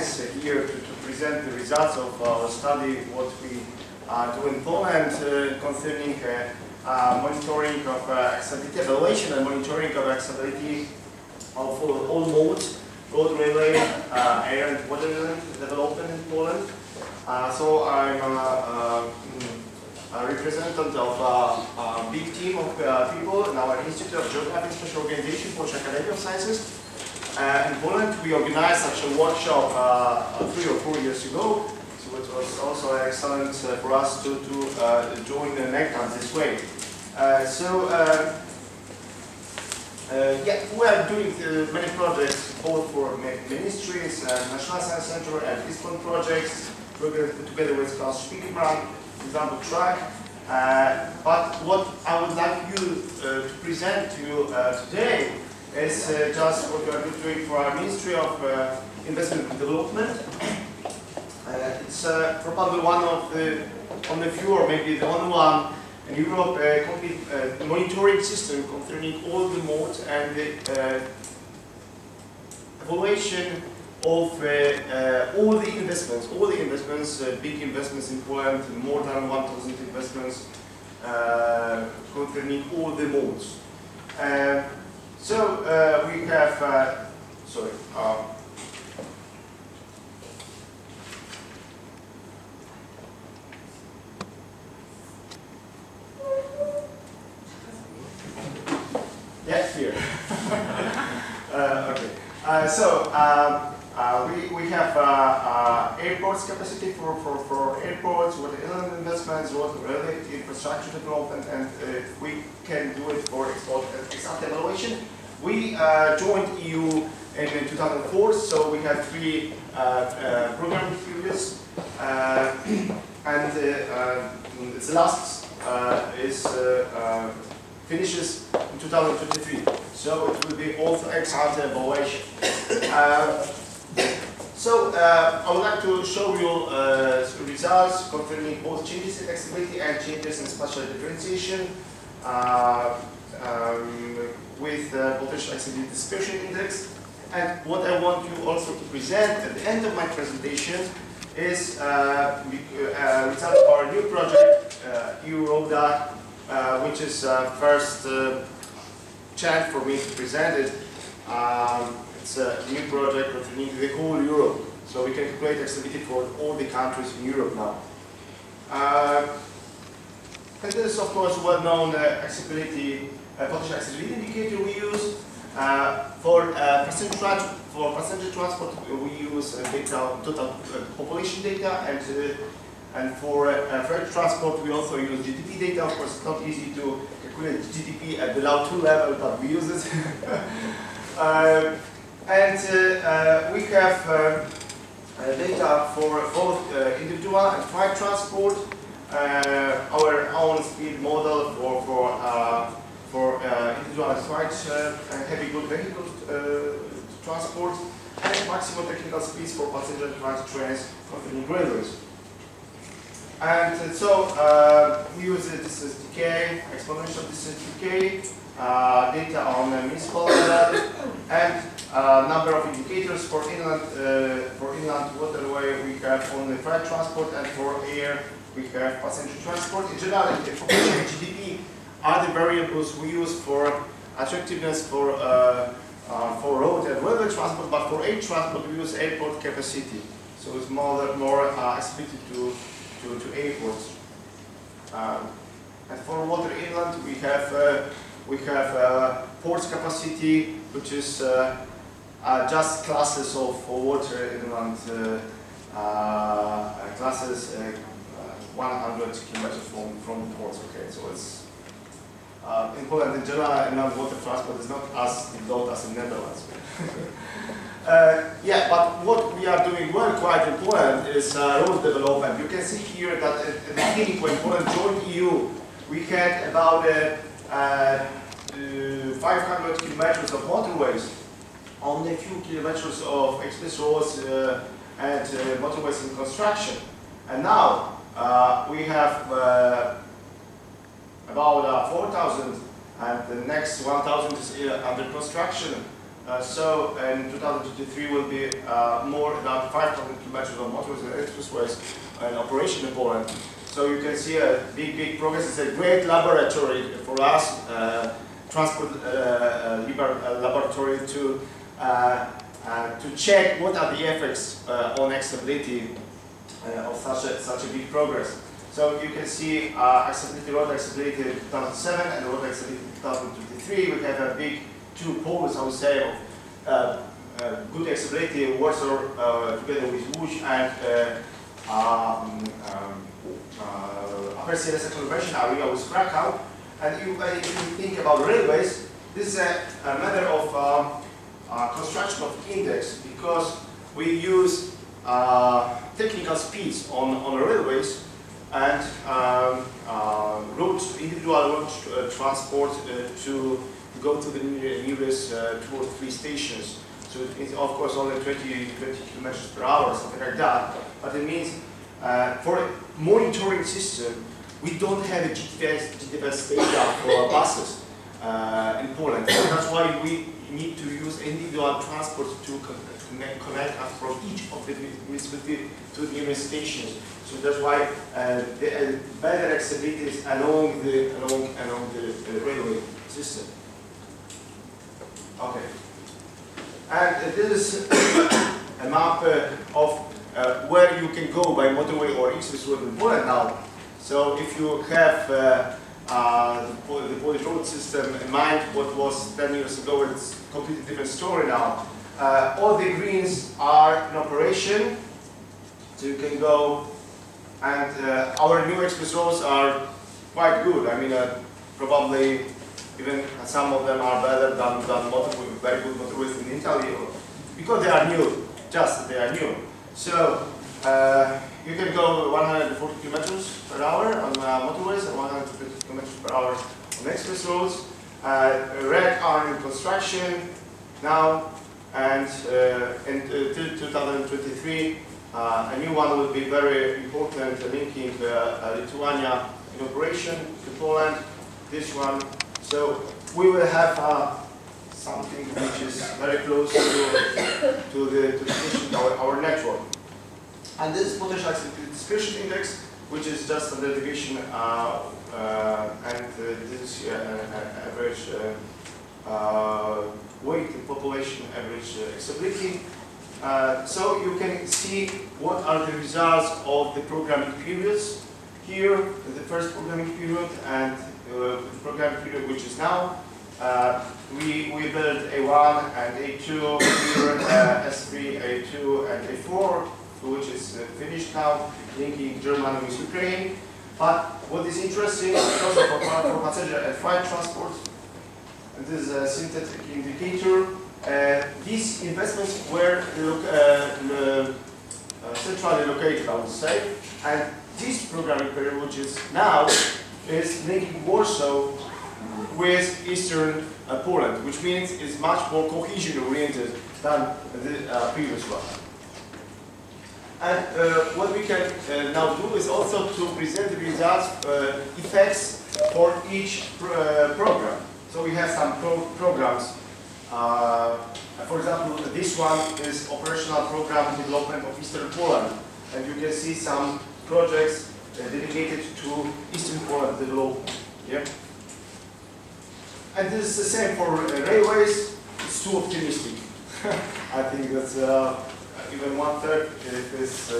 nice here to present the results of our study, what we do in Poland concerning monitoring of accessibility, evaluation and monitoring of accessibility of all modes, road, railway, air and water development in Poland. So I'm a representative of a big team of people in our Institute of Geography and Spatial Organization, Polish Academy of Sciences. In Poland, we organized such a workshop 3 or 4 years ago, so it was also excellent for us to join the NECTAR this way. Yeah, we are doing many projects, both for ministries, National Science Center, and ISPON projects, together with Klaus Spiegelbrand, for example, track. But what I would like you to present to you today is just what we are doing for our Ministry of Investment and Development. It's probably one of the few, or maybe the only one in Europe, complete monitoring system concerning all the modes and the evaluation of all the investments, big investments in Poland, more than 1,000 investments concerning all the modes. So we have, sorry. Yeah, here. Okay. We have airports capacity for airports, water inland investments, water related infrastructure development, and we can do it for ex-ante evaluation. We joined EU in 2004, so we have 3 program periods, and the last finishes in 2023. So it will be also ex-ante evaluation. I would like to show you results concerning both changes in accessibility and changes in spatial differentiation with potential accessibility dispersion index. And what I want you also to present at the end of my presentation is results of our new project, TRElab, which is first chance for me to present it. It's a new project concerning the whole Europe, so we can calculate accessibility for all the countries in Europe now. And this is, of course, well-known accessibility, potential accessibility indicator we use. For passenger transport, we use data, total population data, and for freight transport, we also use GDP data. Of course, it's not easy to calculate GDP at the level 2 level, but we use it. We have data for both individual and freight transport, our own speed model for individual and freight heavy good vehicle transport, and maximum technical speeds for passenger and freight trains concerning railways. And we use this is decay, exponential distance decay, data on municipal level, and number of indicators for inland waterway. We have only freight transport, and for air we have passenger transport. In general, population and GDP are the variables we use for attractiveness for road and railway transport, but for air transport we use airport capacity. So it's more accessibility to airports. And for water inland, we have ports capacity, which is just classes of water inland classes 100 kilometers from ports. Okay, so it's in Poland in general, inland water transport is not as developed as in Netherlands. Yeah, but what we are doing well quite in Poland is road development. You can see here that at the beginning, when Poland joined EU, we had about 500 kilometers of motorways, only a few kilometers of express roads and motorways in construction. And now we have about 4,000, and the next 1,000 is under construction. So in 2023 will be more than 5,000 kilometers of motorways and expressways in operation in Poland. So you can see a big progress. It's a great laboratory for us, transport laboratory to check what are the effects on accessibility of such a big progress. So you can see accessibility, road accessibility in 2007 and road accessibility in 2023. We have a big two poles, I would say, of good accessibility, Warsaw together with Łódź and upper CLS conurbation area with Krakow. And if you think about railways, this is a matter of construction of index, because we use technical speeds on railways and individual route transport to go to the nearest 2 or 3 stations. So it's of course only 20 kilometers per hour, something like that. But it means for a monitoring system, we don't have a GTFS data for buses in Poland. So that's why we need to use individual transport to connect us from each of the municipality to the nearest stations. So that's why the better accessibility is along the railway system. Okay, and this is a map of where you can go by motorway or express road in Poland now. So if you have the Polish road system in mind, what was 10 years ago, it's a completely different story now. All the greens are in operation, so you can go, and our new express roads are quite good. I mean, probably even some of them are better than motorway, very good motorways in Italy, because they are new, just they are new. So you can go 140 kilometers per hour on motorways and 150 kilometers per hour on express roads. Red are in construction now, and until 2023, a new one will be very important, linking Lithuania in operation to Poland. This one, so we will have something which is very close to the our network. And this is potential accessibility dispersion index, which is just standard deviation, and this is average weight in population, average accessibility. So you can see what are the results of the programming periods. Here, the first programming period and the programming period which is now. We built A1 and A2, here S3, A2 and A4, which is finished now, linking Germany with Ukraine. But what is interesting, because of for passenger and freight transport, and this is a synthetic indicator, these investments were centrally located, I would say, and this programming period, which is now, is linking Warsaw with eastern Poland, which means it's much more cohesion-oriented than the previous one. And what we can now do is also to present the results, effects for each program. So we have some programs. For example, this one is operational program development of Eastern Poland, and you can see some projects dedicated to Eastern Poland development. Yeah. And this is the same for railways. It's too optimistic. I think that's even 1/3 is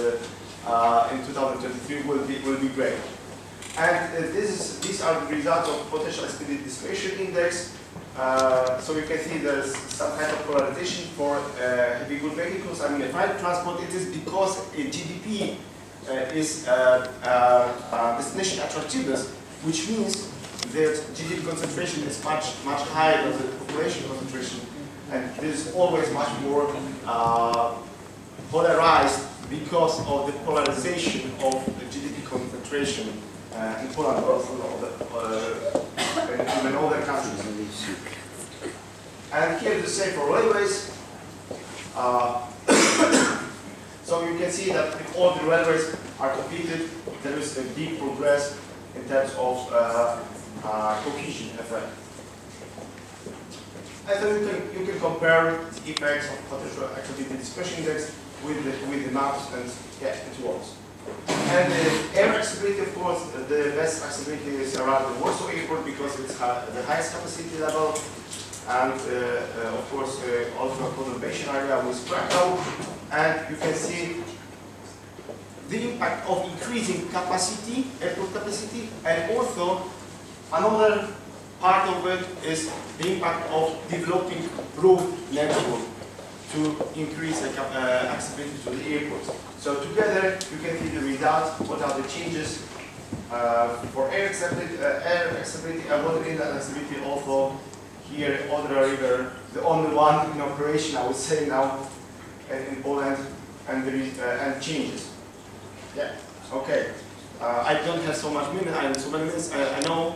in 2023 will be great. And these are the results of potential accessibility dispersion index. So you can see there's some kind of polarization for heavy good vehicles. I mean, the freight transport, it is because GDP is destination attractiveness, which means that GDP concentration is much higher than the population concentration, and this is always much more polarized because of the polarization of the GDP concentration in Poland, also in other countries. And here the same for railways. So you can see that if all the railways are completed, there is a big progress in terms of cohesion effect. And then you can compare the effects of potential activity dispersion index with the maps, and yeah, it works. And the air accessibility, of course, the best accessibility is around the Warsaw Airport because it's the highest capacity level, and of course also a conurbation area with Krakow. And you can see the impact of increasing capacity, airport capacity, and also another part of it is the impact of developing road network to increase accessibility to the airports. So together you can see the results, what are the changes for air accessibility and water inlet accessibility. Also here, Odra River, the only one in operation, I would say now, in Poland, and changes. Yeah, okay. I don't have so many minutes, I know,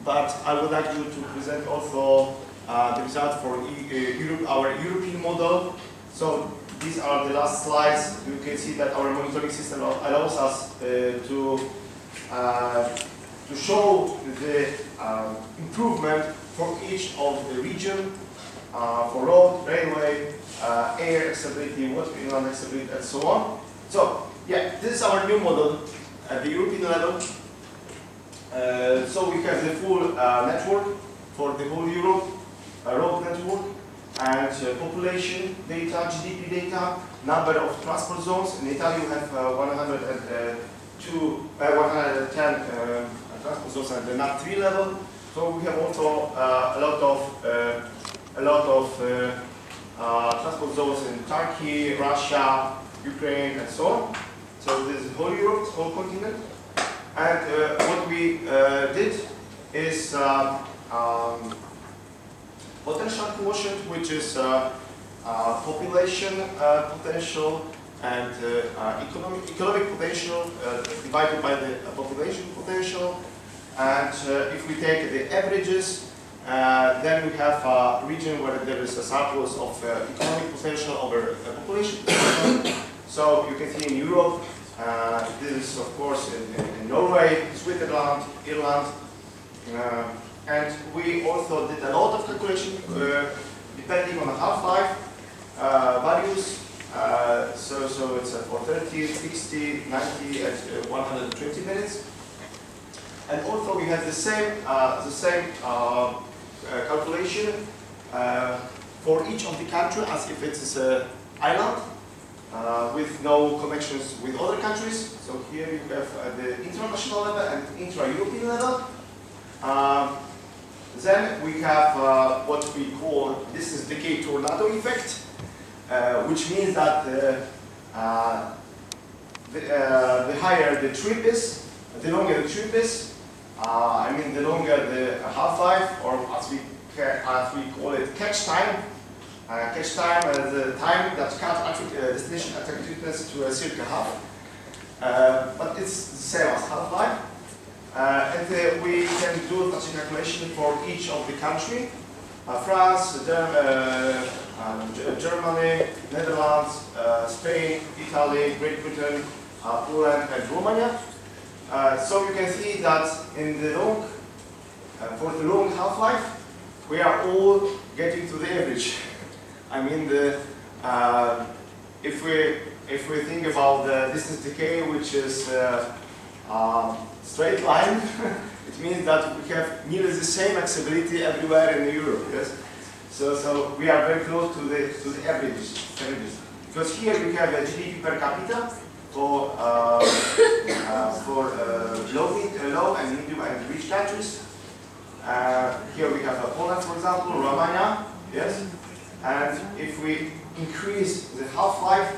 but I would like you to present also the result for our European model. So these are the last slides. You can see that our monitoring system allows us to show the improvement for each of the region, for road, railway, air accessibility, water inland accessibility, and so on. So yeah, this is our new model at the European level. So we have the full network for the whole Europe, road network, and population data, GDP data, number of transport zones. In Italy, we have 110 transport zones at the NAT3 level. So we have also a lot of transport zones in Turkey, Russia, Ukraine, and so on. So this is whole Europe, whole continent. And what we did is potential quotient, which is population potential and economic potential divided by the population potential. And if we take the averages, then we have a region where there is a surplus of economic potential over population potential. So you can see in Europe, this is of course in Norway, Switzerland, Ireland, and we also did a lot of calculation depending on the half-life values. So it's for 30, 60, 90, and 120 minutes. And also we have the same calculation for each of the country as if it is an island with no connections with other countries. So here you have the international level and intra-European level. Then we have what we call distance decay tornado effect, which means that the higher the trip is, the longer the trip is, I mean the longer the half-life, or as we call it, catch time. Catch time is the time that cut destination attractiveness to a circa half. But it's the same as half-life. And we can do such a calculation for each of the country. France, Germany, Netherlands, Spain, Italy, Great Britain, Poland, and Romania. So you can see that in the for the long half-life, we are all getting to the average. I mean, if we think about the distance decay, which is straight line, it means that we have nearly the same accessibility everywhere in Europe. Yes, so we are very close to the averages. Because here we have a GDP per capita for low and medium and rich countries. Here we have Poland, for example, Romania. Yes, and if we increase the half-life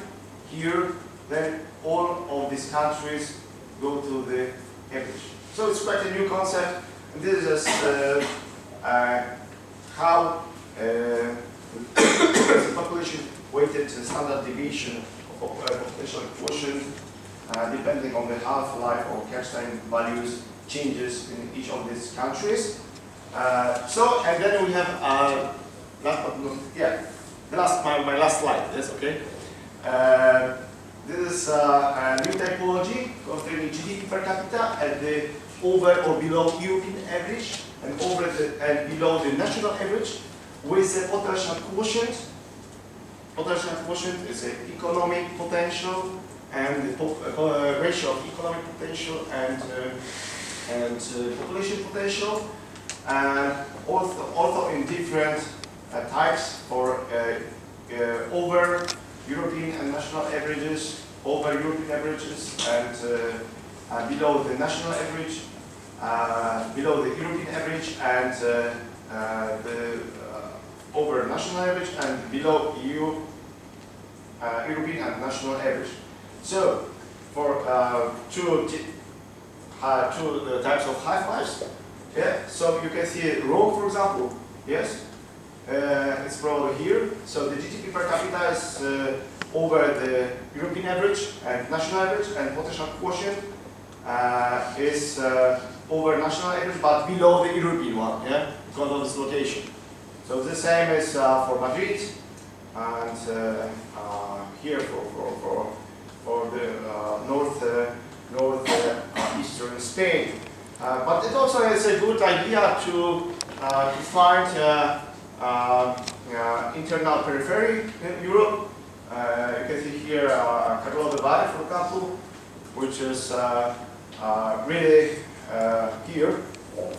here, then all of these countries go to the average. So it's quite a new concept. And this is how the population weighted standard deviation of potential quotient, depending on the half-life or catch time values, changes in each of these countries. And then we have my last slide. Yes, okay. This is a new typology containing GDP per capita at the over or below European average and over and below the national average. with the potential quotient. Potential quotient is the economic potential and the ratio of economic potential and population potential, and also in different types for over European and national averages, over European averages, and below the national average, below the European average, and the over national average, and below EU, European and national average. So, for two types of high fives, yeah. So you can see Rome, for example. Yes, it's probably here. So the GDP per capita is over the European average and national average, and potential quotient is over national average, but below the European one. Yeah, because of its location. So the same is for Madrid, and here for the northeastern Spain. But it also is a good idea to find internal periphery in Europe. You can see here Carlo de Valle, for example, which is really here,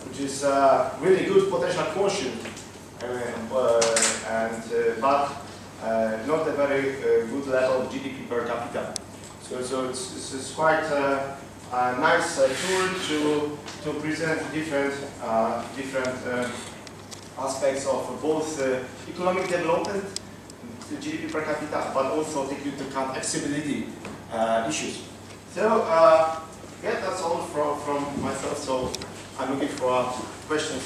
which is really good potential quotient, but not a very good level of GDP per capita. So it's quite a nice tool to present different aspects of both economic development, the GDP per capita, but also take into account accessibility issues. So yeah, that's all from myself. So I'm looking for questions.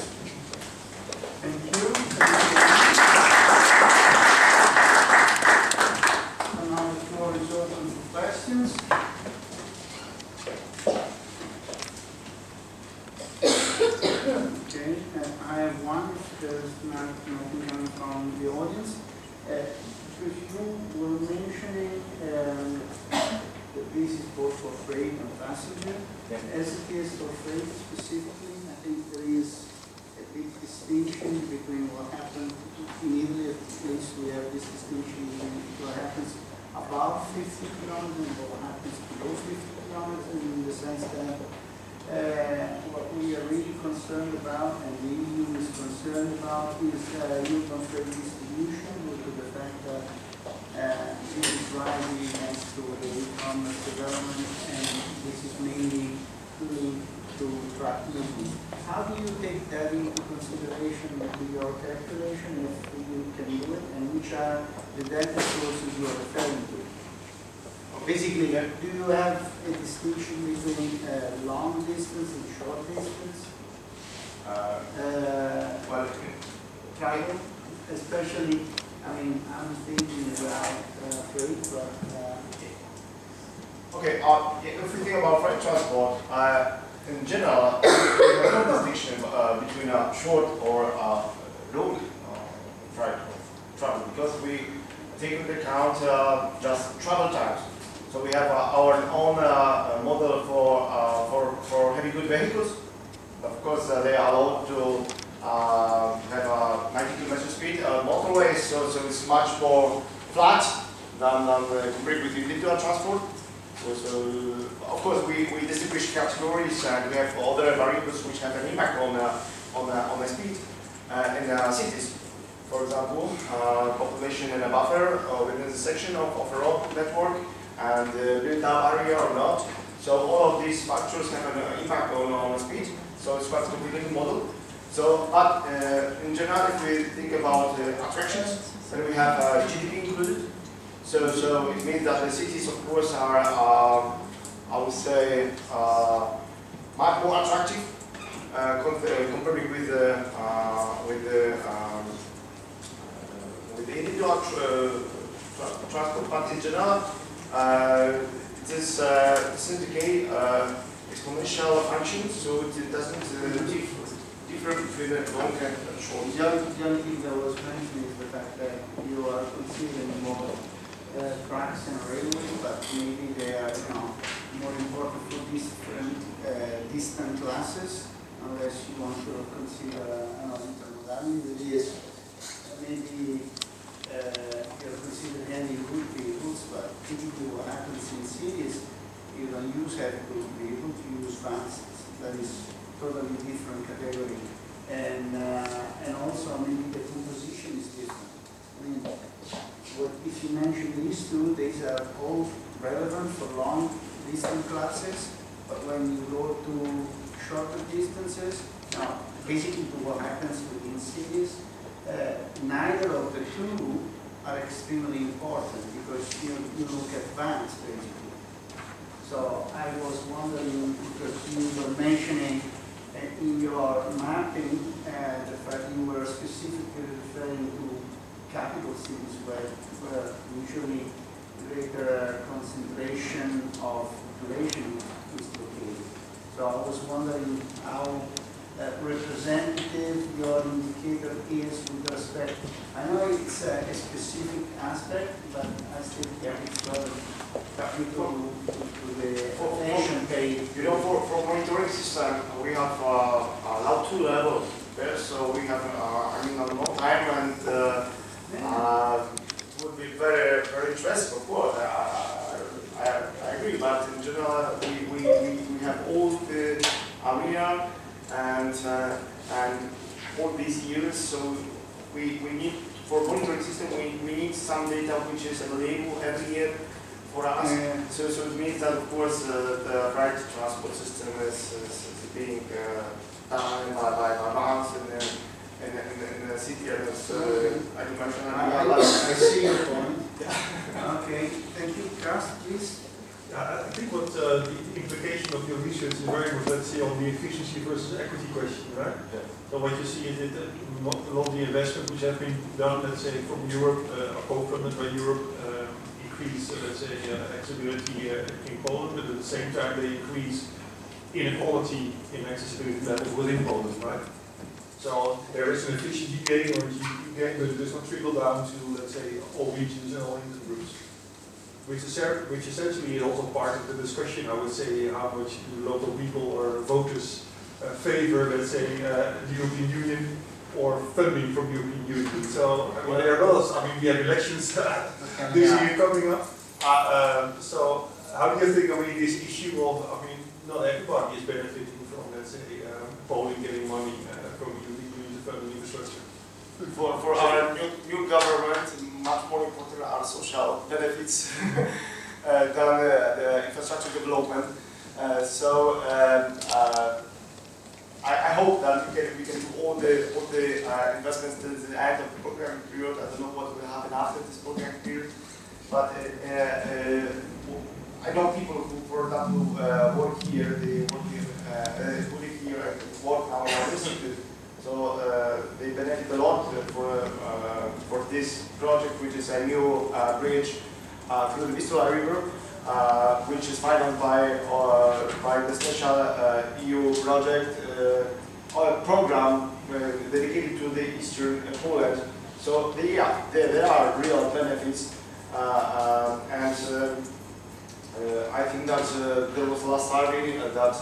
Thank you. So now the floor is open for questions. Okay, I have one. If there's nothing coming from the audience. If you were mentioning that this is both for freight and passenger, as it is for freight specifically, I think there is a big distinction between what happened in Italy. At least we have this distinction between what happens above 50 kilometers and what happens below 50 kilometers, in the sense that what we are really concerned about, and the EU is concerned about, is urban freight distribution, due to the fact that this is driving next to the e-commerce development, and this is mainly linked to truck movement. How do you take that into consideration with your calculation, if you can do it, and which are the data sources you are referring to? Basically, do you have a distinction between long distance and short distance? Well, Travel, especially, I mean, I'm thinking about freight, but... Okay, if we think about freight transport, in general, there is no distinction between a short or long freight travel, because we take into account just travel times. So we have our own model for heavy good vehicles. Of course, they are allowed to have a 90 km speed motorways, so it's much more flat than compared with individual transport. So of course, we distinguish categories, and we have other variables which have an impact on the speed in cities. For example, population in a buffer within the section of a road network, and built-up area or not. So all of these factors have an impact on speed. So it's quite a complicated model. So, but in general, if we think about attractions, then we have GDP included. So it means that the cities, of course, are, I would say, much more attractive compared with the individual transport. But in general, this indicate exponential function, so it doesn't differ between the long and short. The only thing that was mentioned is the fact that you are considering more tracks and railways, but maybe they are, more important for different distant classes, unless you want to consider intermodality. Yes. maybe you're considering any routes, but typically what happens in cities, you don't use heavy route vehicles, you use vans. That is totally different category. And also maybe the composition is different. I mean, if you mention these two, these are all relevant for long distance classes, but when you go to shorter distances, now basically to what happens within cities, neither of the two are extremely important because you look at vans basically. So I was wondering, because you were mentioning in your mapping the fact you were specifically referring to capital cities where usually greater concentration of population is located. So I was wondering how representative your indicator is with respect. I know it's a specific aspect, but I still think it's relevant to the nation page. You know, for monitoring system, we have now 2 levels there. So we have, I mean, a long time, and it would be very, very interesting, of course. I agree, but in general, we have all the area and all these years. So we need, for monitoring system, we need some data which is available every year for us. So it means that, of course, the right transport system is being done by vans in the city, and I can mention. I see your point. Okay, thank you. Cast, please. I think what the implication of your research is very much, let's say, on the efficiency versus equity question, right? Yeah. So what you see is that a lot of the investment which have been done, let's say, from Europe, co-funded by Europe, increase, let's say, accessibility in Poland, but at the same time they increase inequality in accessibility levels within Poland, right? So there is an efficiency gain or GDP gain, but it does not trickle down to, let's say, all regions and all income groups. Which essentially is also part of the discussion, I would say, how much do local people or voters favor, let's say, the European Union or funding from the European Union. So, I mean, there are lots. I mean, we have elections this year coming up. So, how do you think, I mean, this issue of, I mean, not everybody is benefiting from, let's say, Poland getting money from the European Union to fund infrastructure? For our new government, much more important are social benefits than the infrastructure development. I hope that we can do all the investments till the end of the program period. I don't know what will happen after this program period, but I know people who, for example, work here. They live here and work now in our institute. So they benefit a lot for this project, which is a new bridge through the Vistula River, which is financed by the special EU project program dedicated to the eastern Poland. So there are real benefits, and I think that there was a last survey that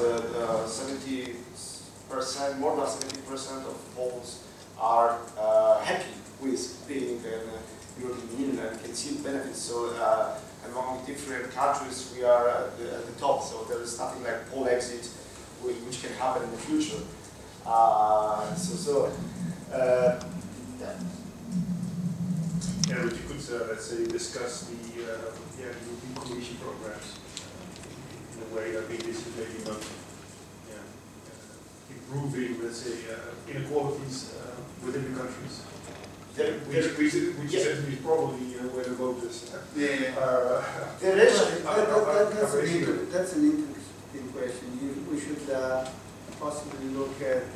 more than 70% of Poles are happy with being in the European Union and can see the benefits. So among different countries, we are at the top. So there is nothing like Pole exit, which can happen in the future. Yeah. Yeah, but you could, let's say, discuss the European Commission programs in a way. I think this is maybe not improving, let's say, inequalities within the countries. Which is probably where the voters. That's an interesting question. We should possibly look at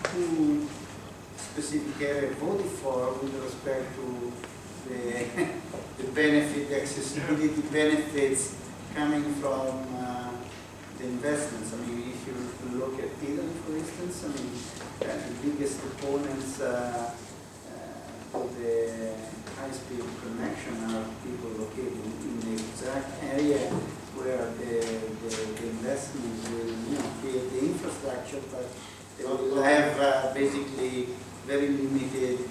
who specific area voted for with respect to the benefit, the accessibility benefits coming from the investments. I mean, if you look at Italy, for instance, I mean, the biggest opponents of the high-speed connection are people located in the exact area where the investment will create the infrastructure, but they will have basically very limited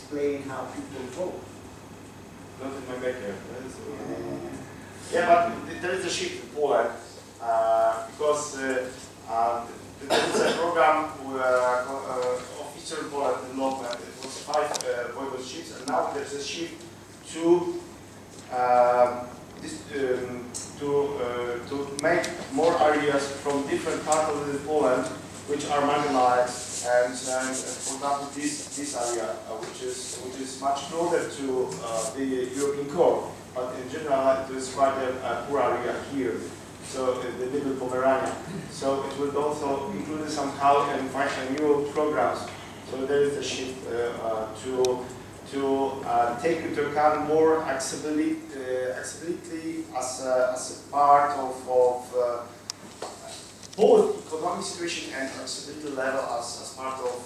explain how people vote. Not in my backyard. Yeah, but there is a shift in Poland because there is a program of Eastern Poland development. It was 5 voivodeships, and now there's a shift to to make more areas from different parts of Poland which are marginalized, and for example this area which is much closer to the European core, but in general it is quite a poor area here. So the middle Pomerania. So it will also include somehow and find new programs. So there is a shift to take into account more accessibility as a part of both economic situation and accessibility level as part of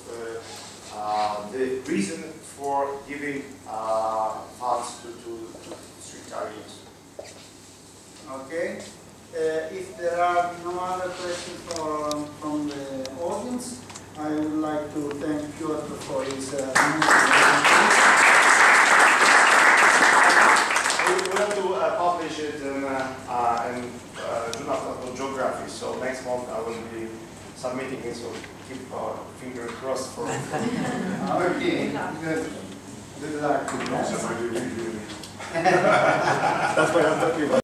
the reason for giving funds to street areas. Okay. If there are no other questions from the audience, I would like to thank Piotr for his We want to publish it in Journal of Geography, so next month I will be submitting it, so keep our fingers crossed for it. Okay, good luck. That's what I'm talking about.